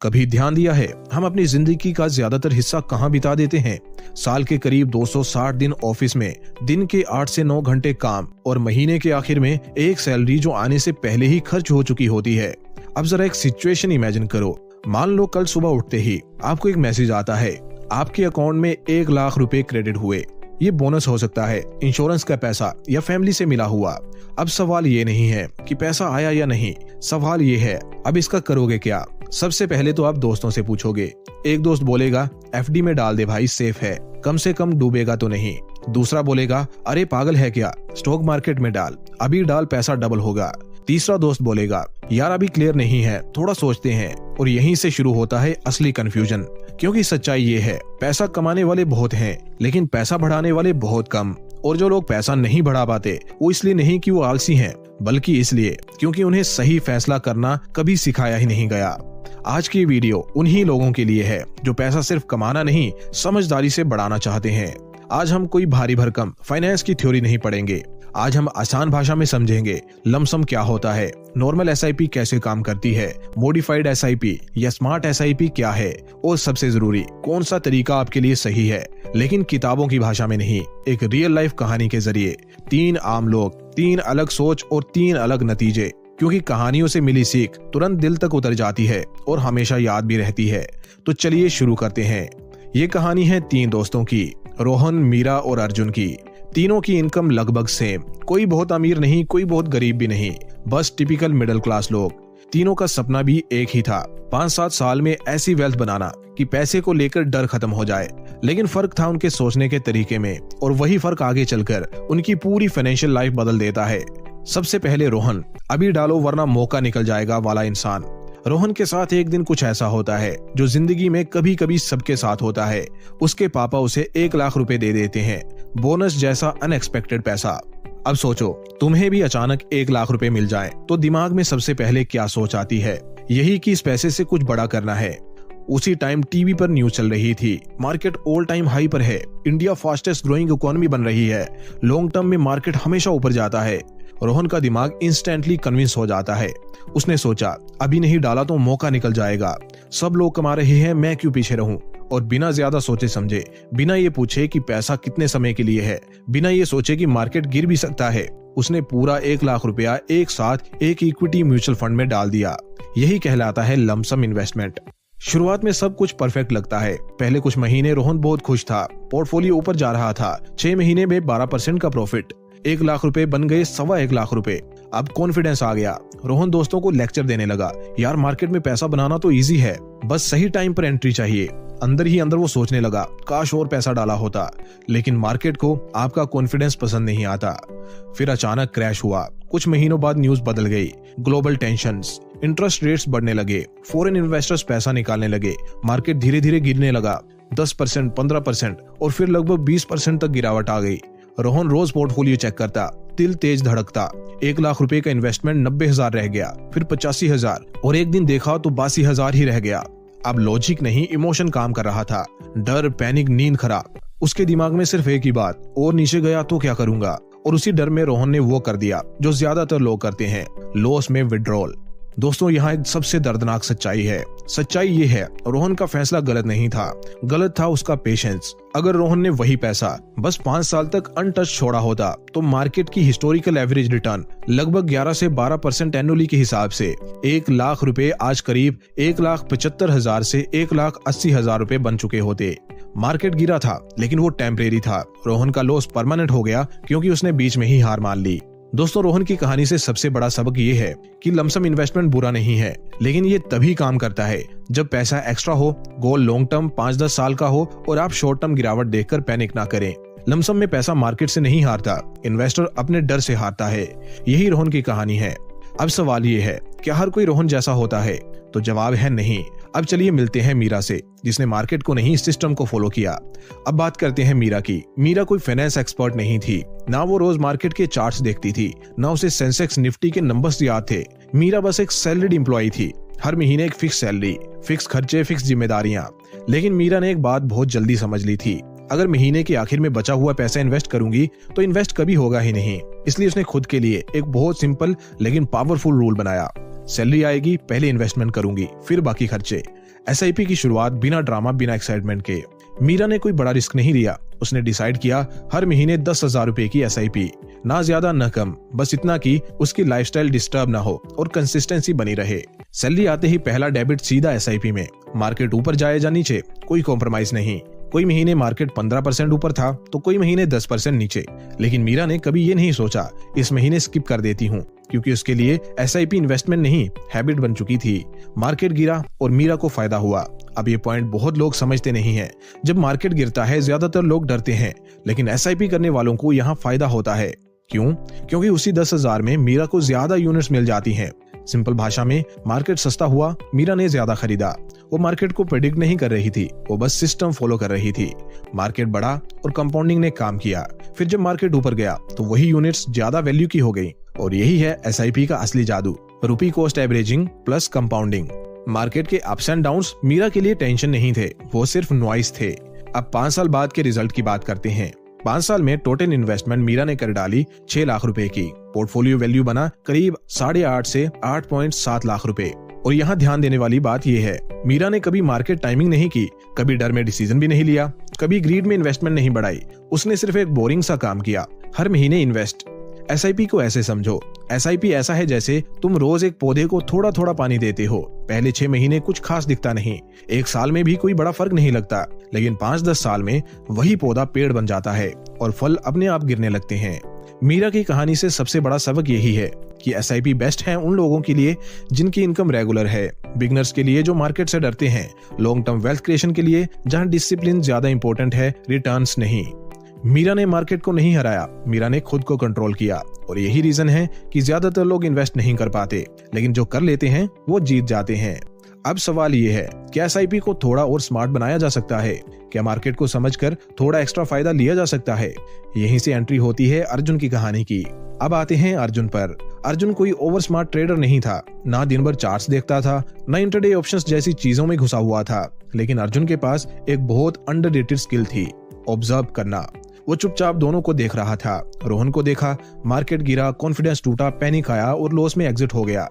कभी ध्यान दिया है हम अपनी जिंदगी का ज्यादातर हिस्सा कहाँ बिता देते हैं? साल के करीब 260 दिन ऑफिस में, दिन के 8 से 9 घंटे काम और महीने के आखिर में एक सैलरी जो आने से पहले ही खर्च हो चुकी होती है। अब जरा एक सिचुएशन इमेजिन करो। मान लो कल सुबह उठते ही आपको एक मैसेज आता है, आपके अकाउंट में 1 लाख रुपए क्रेडिट हुए। ये बोनस हो सकता है, इंश्योरेंस का पैसा या फैमिली से मिला हुआ। अब सवाल ये नहीं है कि पैसा आया या नहीं, सवाल ये है अब इसका करोगे क्या? सबसे पहले तो आप दोस्तों से पूछोगे। एक दोस्त बोलेगा एफडी में डाल दे भाई, सेफ है, कम से कम डूबेगा तो नहीं। दूसरा बोलेगा अरे पागल है क्या, स्टॉक मार्केट में डाल, अभी डाल पैसा डबल होगा। तीसरा दोस्त बोलेगा यार अभी क्लियर नहीं है, थोड़ा सोचते हैं। और यहीं से शुरू होता है असली कंफ्यूजन, क्योंकि सच्चाई ये है पैसा कमाने वाले बहुत हैं लेकिन पैसा बढ़ाने वाले बहुत कम। और जो लोग पैसा नहीं बढ़ा पाते वो इसलिए नहीं कि वो आलसी हैं, बल्कि इसलिए क्योंकि उन्हें सही फैसला करना कभी सिखाया ही नहीं गया। आज की वीडियो उन्हीं लोगों के लिए है जो पैसा सिर्फ कमाना नहीं, समझदारी से बढ़ाना चाहते हैं। आज हम कोई भारी भरकम फाइनेंस की थ्योरी नहीं पढ़ेंगे। आज हम आसान भाषा में समझेंगे लमसम क्या होता है, नॉर्मल एसआईपी कैसे काम करती है, मॉडिफाइड एसआईपी या स्मार्ट एसआईपी क्या है, और सबसे जरूरी कौन सा तरीका आपके लिए सही है। लेकिन किताबों की भाषा में नहीं, एक रियल लाइफ कहानी के जरिए। 3 आम लोग, 3 अलग सोच और 3 अलग नतीजे, क्योंकि कहानियों से मिली सीख तुरंत दिल तक उतर जाती है और हमेशा याद भी रहती है। तो चलिए शुरू करते हैं। ये कहानी है 3 दोस्तों की, रोहन, मीरा और अर्जुन की। तीनों की इनकम लगभग सेम, कोई बहुत अमीर नहीं, कोई बहुत गरीब भी नहीं, बस टिपिकल मिडिल क्लास लोग। तीनों का सपना भी एक ही था, 5-7 साल में ऐसी वेल्थ बनाना कि पैसे को लेकर डर खत्म हो जाए। लेकिन फर्क था उनके सोचने के तरीके में, और वही फर्क आगे चलकर उनकी पूरी फाइनेंशियल लाइफ बदल देता है। सबसे पहले रोहन, अभी डालो वरना मौका निकल जाएगा वाला इंसान। रोहन के साथ एक दिन कुछ ऐसा होता है जो जिंदगी में कभी कभी सबके साथ होता है। उसके पापा उसे 1 लाख रुपए दे देते हैं, बोनस जैसा अनएक्सपेक्टेड पैसा। अब सोचो तुम्हें भी अचानक 1 लाख रुपए मिल जाए तो दिमाग में सबसे पहले क्या सोच आती है? यही कि इस पैसे से कुछ बड़ा करना है। उसी टाइम टीवी पर न्यूज चल रही थी, मार्केट ऑल टाइम हाई पर है, इंडिया फास्टेस्ट ग्रोइंग इकोनॉमी बन रही है, लॉन्ग टर्म में मार्केट हमेशा ऊपर जाता है। रोहन का दिमाग इंस्टेंटली कन्विंस हो जाता है। उसने सोचा अभी नहीं डाला तो मौका निकल जाएगा, सब लोग कमा रहे हैं, मैं क्यों पीछे रहूं। और बिना ज्यादा सोचे समझे, बिना ये पूछे कि पैसा कितने समय के लिए है, बिना ये सोचे कि मार्केट गिर भी सकता है, उसने पूरा 1 लाख रुपया एक साथ एक इक्विटी म्यूचुअल फंड में डाल दिया। यही कहलाता है लमसम इन्वेस्टमेंट। शुरुआत में सब कुछ परफेक्ट लगता है। पहले कुछ महीने रोहन बहुत खुश था, पोर्टफोलियो ऊपर जा रहा था। 6 महीने में 12% का प्रॉफिट, 1 लाख रुपए बन गए 1.25 लाख रुपए। अब कॉन्फिडेंस आ गया। रोहन दोस्तों को लेक्चर देने लगा, यार मार्केट में पैसा बनाना तो इजी है, बस सही टाइम पर एंट्री चाहिए। अंदर ही अंदर वो सोचने लगा काश और पैसा डाला होता, लेकिन मार्केट को आपका कॉन्फिडेंस पसंद नहीं आता। फिर अचानक क्रैश हुआ। कुछ महीनों बाद न्यूज बदल गई, ग्लोबल टेंशंस, इंटरेस्ट रेट्स बढ़ने लगे, फॉरेन इन्वेस्टर्स पैसा निकालने लगे, मार्केट धीरे धीरे गिरने लगा। 10%, 15% और फिर लगभग 20% तक गिरावट आ गई। रोहन रोज पोर्टफोलियो चेक करता, दिल तेज धड़कता। 1 लाख रुपए का इन्वेस्टमेंट 90,000 रह गया, फिर 85,000 और एक दिन देखा तो 82,000 ही रह गया। अब लॉजिक नहीं, इमोशन काम कर रहा था। डर, पैनिक, नींद खराब। उसके दिमाग में सिर्फ एक ही बात, और नीचे गया तो क्या करूंगा। और उसी डर में रोहन ने वो कर दिया जो ज्यादातर लोग करते हैं, लॉस में विड्रॉल। दोस्तों यहाँ एक सबसे दर्दनाक सच्चाई है। सच्चाई ये है रोहन का फैसला गलत नहीं था, गलत था उसका पेशेंस। अगर रोहन ने वही पैसा बस 5 साल तक अनटच छोड़ा होता तो मार्केट की हिस्टोरिकल एवरेज रिटर्न लगभग 11 से 12% एनुअली के हिसाब से 1 लाख रुपए आज करीब 1,75,000 से 1,80,000 रुपए बन चुके होते। मार्केट गिरा था लेकिन वो टेम्परेरी था। रोहन का लॉस परमानेंट हो गया क्योंकि उसने बीच में ही हार मान ली। दोस्तों रोहन की कहानी से सबसे बड़ा सबक ये है कि लमसम इन्वेस्टमेंट बुरा नहीं है, लेकिन ये तभी काम करता है जब पैसा एक्स्ट्रा हो, गोल लॉन्ग टर्म 5-10 साल का हो और आप शॉर्ट टर्म गिरावट देखकर पैनिक ना करें। लमसम में पैसा मार्केट से नहीं हारता, इन्वेस्टर अपने डर से हारता है। यही रोहन की कहानी है। अब सवाल ये है, क्या हर कोई रोहन जैसा होता है? तो जवाब है नहीं। अब चलिए मिलते हैं मीरा से, जिसने मार्केट को नहीं सिस्टम को फॉलो किया। अब बात करते हैं मीरा की। मीरा कोई फाइनेंस एक्सपर्ट नहीं थी, ना वो रोज मार्केट के चार्ट्स देखती थी, ना उसे सेंसेक्स निफ्टी के नंबर्स याद थे। मीरा बस एक सैलरीड एम्प्लॉई थी, हर महीने एक फिक्स सैलरी, फिक्स खर्चे, फिक्स जिम्मेदारियां। लेकिन मीरा ने एक बात बहुत जल्दी समझ ली थी, अगर महीने के आखिर में बचा हुआ पैसा इन्वेस्ट करूंगी तो इन्वेस्ट कभी होगा ही नहीं। इसलिए उसने खुद के लिए एक बहुत सिंपल लेकिन पावरफुल रूल बनाया। सैलरी आएगी पहले इन्वेस्टमेंट करूंगी, फिर बाकी खर्चे। एसआईपी की शुरुआत बिना ड्रामा, बिना एक्साइटमेंट के। मीरा ने कोई बड़ा रिस्क नहीं लिया। उसने डिसाइड किया हर महीने 10,000 रुपए की एसआईपी, ना ज्यादा न कम, बस इतना कि उसकी लाइफस्टाइल डिस्टर्ब ना हो और कंसिस्टेंसी बनी रहे। सैलरी आते ही पहला डेबिट सीधा एसआईपी में। मार्केट ऊपर जाए या नीचे, कोई कॉम्प्रोमाइज नहीं। कोई महीने मार्केट 15% ऊपर था तो कोई महीने 10% नीचे, लेकिन मीरा ने कभी ये नहीं सोचा इस महीने स्किप कर देती हूँ, क्योंकि उसके लिए एसआईपी इन्वेस्टमेंट नहीं, हैबिट बन चुकी थी। मार्केट गिरा और मीरा को फायदा हुआ। अब ये पॉइंट बहुत लोग समझते नहीं है। जब मार्केट गिरता है ज्यादातर लोग डरते हैं, लेकिन एसआईपी करने वालों को यहाँ फायदा होता है। क्यों? क्योंकि उसी 10,000 में मीरा को ज्यादा यूनिट्स मिल जाती हैं। सिंपल भाषा में, मार्केट सस्ता हुआ, मीरा ने ज्यादा खरीदा। वो मार्केट को प्रेडिक्ट नहीं कर रही थी, वो बस सिस्टम फॉलो कर रही थी। मार्केट बढ़ा और कंपाउंडिंग ने काम किया। फिर जब मार्केट ऊपर गया तो वही यूनिट्स ज्यादा वैल्यू की हो गई। और यही है एसआईपी का असली जादू, रुपी cost averaging plus compounding. Market के अप्स एंड डाउन्स मीरा के लिए टेंशन नहीं थे, वो सिर्फ नॉइस थे। अब 5 साल बाद के रिजल्ट की बात करते हैं। 5 साल में टोटल इन्वेस्टमेंट मीरा ने कर डाली 6 लाख रुपए की। पोर्टफोलियो वैल्यू बना करीब 8.5 से 8.7 लाख रुपए। और यहाँ ध्यान देने वाली बात यह है, मीरा ने कभी मार्केट टाइमिंग नहीं की, कभी डर में डिसीजन भी नहीं लिया, कभी ग्रीड में इन्वेस्टमेंट नहीं बढ़ाई। उसने सिर्फ एक बोरिंग सा काम किया, हर महीने इन्वेस्ट। एसआईपी को ऐसे समझो, एसआईपी ऐसा है जैसे तुम रोज एक पौधे को थोड़ा थोड़ा पानी देते हो। पहले 6 महीने कुछ खास दिखता नहीं, 1 साल में भी कोई बड़ा फर्क नहीं लगता, लेकिन 5-10 साल में वही पौधा पेड़ बन जाता है और फल अपने आप गिरने लगते हैं। मीरा की कहानी से सबसे बड़ा सबक यही है कि एसआईपी बेस्ट है उन लोगों के लिए जिनकी इनकम रेगुलर है, बिगनर्स के लिए जो मार्केट से डरते हैं, लॉन्ग टर्म वेल्थ क्रिएशन के लिए जहां डिसिप्लिन ज्यादा इंपॉर्टेंट है, रिटर्न्स नहीं। मीरा ने मार्केट को नहीं हराया, मीरा ने खुद को कंट्रोल किया। और यही रीजन है कि ज्यादातर लोग इन्वेस्ट नहीं कर पाते, लेकिन जो कर लेते हैं वो जीत जाते हैं। अब सवाल ये है, क्या एसआईपी को थोड़ा और स्मार्ट बनाया जा सकता है? क्या मार्केट को समझकर थोड़ा एक्स्ट्रा फायदा लिया जा सकता है? यहीं से एंट्री होती है अर्जुन की कहानी की। अब आते हैं अर्जुन पर। अर्जुन कोई ओवर स्मार्ट ट्रेडर नहीं था, ना दिन भर चार्ट्स देखता था, ना इंटरडे ऑप्शंस जैसी चीजों में घुसा हुआ था, लेकिन अर्जुन के पास एक बहुत अंडररेटेड स्किल थी, ऑब्जर्व करना। वो चुपचाप दोनों को देख रहा था। रोहन को देखा, मार्केट गिरा, कॉन्फिडेंस टूटा, पैनिक आया और लॉस में एग्जिट हो गया।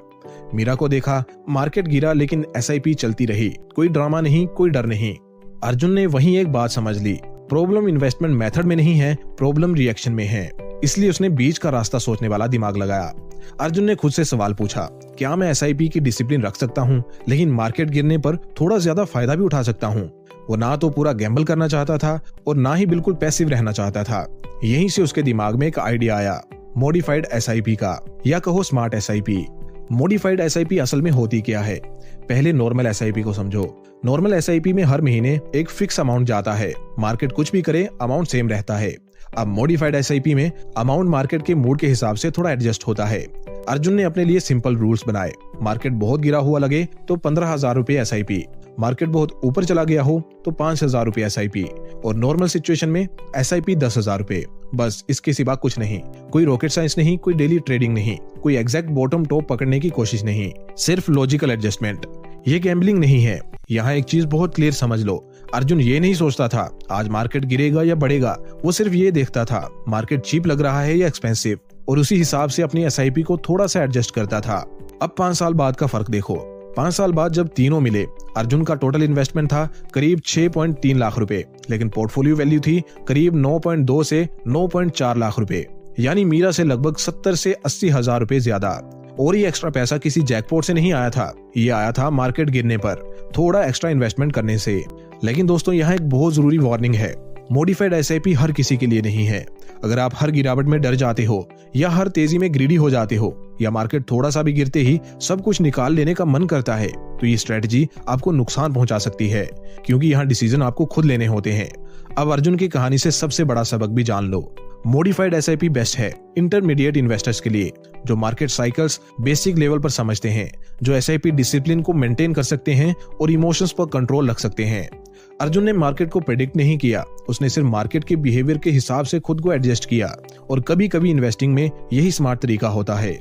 मीरा को देखा, मार्केट गिरा लेकिन एसआईपी चलती रही, कोई ड्रामा नहीं, कोई डर नहीं। अर्जुन ने वहीं एक बात समझ ली, प्रॉब्लम इन्वेस्टमेंट मेथड में नहीं है, प्रॉब्लम रिएक्शन में है। इसलिए उसने बीच का रास्ता सोचने वाला दिमाग लगाया। अर्जुन ने खुद से सवाल पूछा, क्या मैं एसआईपी की डिसिप्लिन रख सकता हूँ, लेकिन मार्केट गिरने पर थोड़ा ज्यादा फायदा भी उठा सकता हूँ? वो ना तो पूरा गैम्बल करना चाहता था और ना ही बिल्कुल पैसिव रहना चाहता था। यहीं से उसके दिमाग में एक आइडिया आया, मॉडिफाइड एसआईपी का, या कहो स्मार्ट एसआईपी। मॉडिफाइड एसआईपी असल में होती क्या है? पहले नॉर्मल एसआईपी को समझो। नॉर्मल एसआईपी में हर महीने एक फिक्स अमाउंट जाता है, मार्केट कुछ भी करे अमाउंट सेम रहता है। अब मॉडिफाइड एसआईपी में अमाउंट मार्केट के मूड के हिसाब से थोड़ा एडजस्ट होता है। अर्जुन ने अपने लिए सिंपल रूल्स बनाए। मार्केट बहुत गिरा हुआ लगे तो 15,000 रुपए एसआईपी, मार्केट बहुत ऊपर चला गया हो तो 5,000 रुपए एसआईपी, और नॉर्मल सिचुएशन में एसआईपी 10,000 रुपए। बस इसके सिवा कुछ नहीं, कोई रॉकेट साइंस नहीं, कोई डेली ट्रेडिंग नहीं, कोई एग्जैक्ट बॉटम टॉप पकड़ने की कोशिश नहीं, सिर्फ लॉजिकल एडजस्टमेंट। ये गैम्बलिंग नहीं है। यहाँ एक चीज बहुत क्लियर समझ लो, अर्जुन ये नहीं सोचता था आज मार्केट गिरेगा या बढ़ेगा, वो सिर्फ ये देखता था मार्केट चीप लग रहा है या एक्सपेंसिव, और उसी हिसाब से अपनी एसआईपी को थोड़ा सा एडजस्ट करता था। अब 5 साल बाद का फर्क देखो। 5 साल बाद जब तीनों मिले, अर्जुन का टोटल इन्वेस्टमेंट था करीब 6.3 लाख रुपए, लेकिन पोर्टफोलियो वैल्यू थी करीब 9.2 से 9.4 लाख रुपए, यानी मीरा से लगभग 70 से 80 हजार रुपए ज्यादा। और ये एक्स्ट्रा पैसा किसी जैकपॉट से नहीं आया था, ये आया था मार्केट गिरने पर थोड़ा एक्स्ट्रा इन्वेस्टमेंट करने से। लेकिन दोस्तों, यहाँ एक बहुत जरूरी वार्निंग है, मॉडिफाइड एसआईपी हर किसी के लिए नहीं है। अगर आप हर गिरावट में डर जाते हो, या हर तेजी में ग्रीडी हो जाते हो, या मार्केट थोड़ा सा भी गिरते ही सब कुछ निकाल लेने का मन करता है, तो ये स्ट्रेटजी आपको नुकसान पहुंचा सकती है, क्योंकि यहाँ डिसीजन आपको खुद लेने होते हैं। अब अर्जुन की कहानी से सबसे बड़ा सबक भी जान लो। मॉडिफाइड एसआईपी बेस्ट है इंटरमीडिएट इन्वेस्टर्स के लिए, जो मार्केट साइकिल्स बेसिक लेवल पर समझते हैं, जो एसआईपी डिसिप्लिन को मेंटेन कर सकते हैं और इमोशंस पर कंट्रोल रख सकते हैं। अर्जुन ने मार्केट को प्रेडिक्ट नहीं किया, उसने सिर्फ मार्केट के बिहेवियर के हिसाब से खुद को एडजस्ट किया, और कभी कभी इन्वेस्टिंग में यही स्मार्ट तरीका होता है।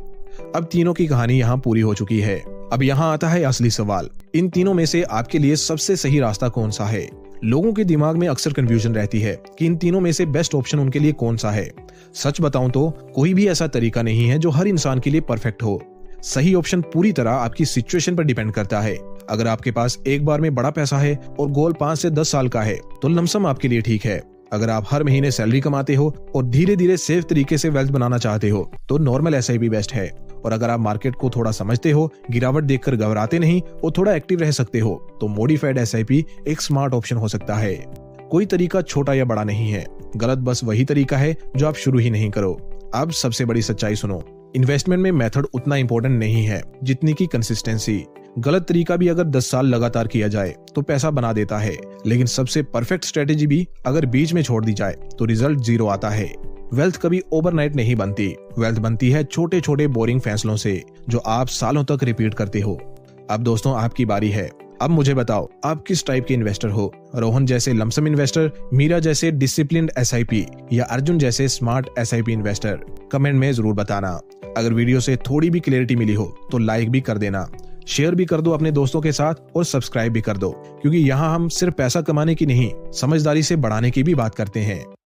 अब तीनों की कहानी यहाँ पूरी हो चुकी है। अब यहाँ आता है असली सवाल, इन तीनों में से आपके लिए सबसे सही रास्ता कौन सा है? लोगों के दिमाग में अक्सर कंफ्यूजन रहती है कि इन तीनों में से बेस्ट ऑप्शन उनके लिए कौन सा है। सच बताऊं तो कोई भी ऐसा तरीका नहीं है जो हर इंसान के लिए परफेक्ट हो। सही ऑप्शन पूरी तरह आपकी सिचुएशन पर डिपेंड करता है। अगर आपके पास एक बार में बड़ा पैसा है और गोल 5 से 10 साल का है तो लमसम आपके लिए ठीक है। अगर आप हर महीने सैलरी कमाते हो और धीरे धीरे सेफ तरीके से वेल्थ बनाना चाहते हो तो नॉर्मल एसआईपी बेस्ट है। और अगर आप मार्केट को थोड़ा समझते हो, गिरावट देखकर घबराते नहीं और थोड़ा एक्टिव रह सकते हो तो मॉडिफाइड एसआईपी एक स्मार्ट ऑप्शन हो सकता है। कोई तरीका छोटा या बड़ा नहीं है, गलत बस वही तरीका है जो आप शुरू ही नहीं करो। अब सबसे बड़ी सच्चाई सुनो, इन्वेस्टमेंट में मेथड उतना इंपॉर्टेंट नहीं है जितनी की कंसिस्टेंसी। गलत तरीका भी अगर 10 साल लगातार किया जाए तो पैसा बना देता है, लेकिन सबसे परफेक्ट स्ट्रेटेजी भी अगर बीच में छोड़ दी जाए तो रिजल्ट 0 आता है। वेल्थ कभी ओवरनाइट नहीं बनती, वेल्थ बनती है छोटे छोटे बोरिंग फैसलों से जो आप सालों तक रिपीट करते हो। अब दोस्तों आपकी बारी है। अब मुझे बताओ आप किस टाइप के इन्वेस्टर हो, रोहन जैसे लमसम इन्वेस्टर, मीरा जैसे डिसिप्लिन्ड एसआईपी या अर्जुन जैसे स्मार्ट एसआईपी इन्वेस्टर? कमेंट में जरूर बताना। अगर वीडियो से थोड़ी भी क्लैरिटी मिली हो तो लाइक भी कर देना, शेयर भी कर दो अपने दोस्तों के साथ और सब्सक्राइब भी कर दो, क्योंकि यहाँ हम सिर्फ पैसा कमाने की नहीं, समझदारी से बढ़ाने की भी बात करते हैं।